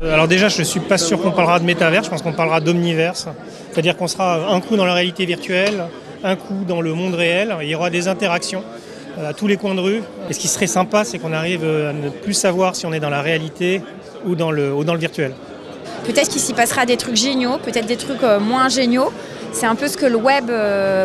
Alors déjà, je ne suis pas sûr qu'on parlera de métavers, je pense qu'on parlera d'omniverse. C'est-à-dire qu'on sera un coup dans la réalité virtuelle, un coup dans le monde réel. Il y aura des interactions à tous les coins de rue. Et ce qui serait sympa, c'est qu'on arrive à ne plus savoir si on est dans la réalité ou dans le virtuel. Peut-être qu'il s'y passera des trucs géniaux, peut-être des trucs moins géniaux. C'est un peu ce que le web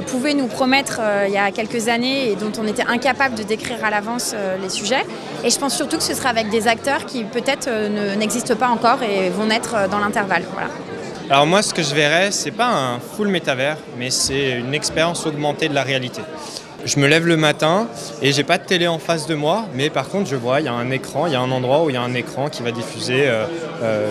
pouvait nous promettre il y a quelques années et dont on était incapable de décrire à l'avance les sujets. Et je pense surtout que ce sera avec des acteurs qui peut-être n'existent pas encore et vont naître dans l'intervalle. Voilà. Alors moi, ce que je verrais, c'est pas un full métavers, mais c'est une expérience augmentée de la réalité. Je me lève le matin et j'ai pas de télé en face de moi, mais par contre je vois, il y a un écran, il y a un endroit où il y a un écran qui va diffuser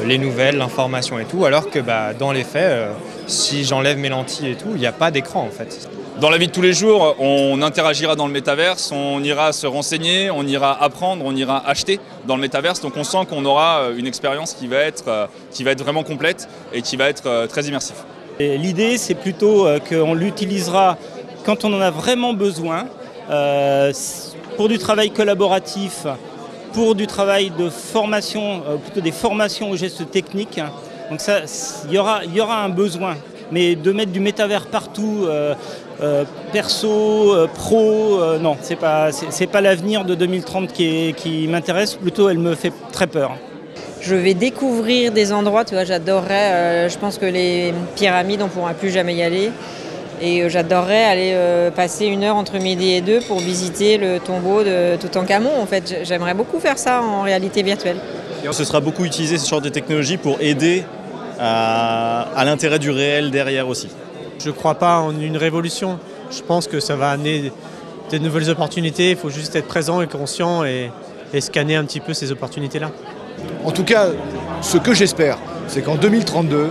les nouvelles, l'information et tout, alors que dans les faits, si j'enlève mes lentilles et tout, il n'y a pas d'écran en fait. Dans la vie de tous les jours, on interagira dans le métaverse, on ira se renseigner, on ira apprendre, on ira acheter dans le métaverse. Donc on sent qu'on aura une expérience qui va être vraiment complète et qui va être très immersive. L'idée, c'est plutôt qu'on l'utilisera quand on en a vraiment besoin, pour du travail collaboratif, pour du travail de formation, plutôt des formations aux gestes techniques. Donc ça, il y aura un besoin. Mais de mettre du métavers partout, perso, pro, non, c'est pas l'avenir de 2030 qui m'intéresse, plutôt elle me fait très peur. Je vais découvrir des endroits, tu vois, j'adorerais, je pense que les pyramides, on ne pourra plus jamais y aller. Et j'adorerais aller passer 1 heure entre midi et 2 pour visiter le tombeau de Toutankhamon. En fait, j'aimerais beaucoup faire ça en réalité virtuelle. Ce sera beaucoup utilisé, ce genre de technologie, pour aider à l'intérêt du réel derrière aussi. Je ne crois pas en une révolution. Je pense que ça va amener de nouvelles opportunités. Il faut juste être présent et conscient et scanner un petit peu ces opportunités-là. En tout cas, ce que j'espère, c'est qu'en 2032,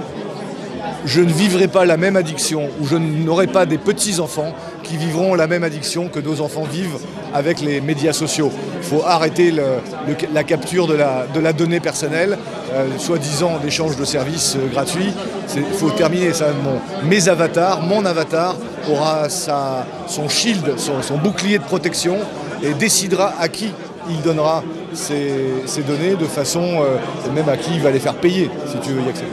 je ne vivrai pas la même addiction, ou je n'aurai pas des petits-enfants qui vivront la même addiction que nos enfants vivent avec les médias sociaux. Il faut arrêter la capture de la donnée personnelle, soi-disant d'échange de services gratuits. Il faut terminer ça. Mon avatar aura son shield, son bouclier de protection et décidera à qui il donnera ces données de façon, même à qui il va les faire payer, si tu veux y accéder.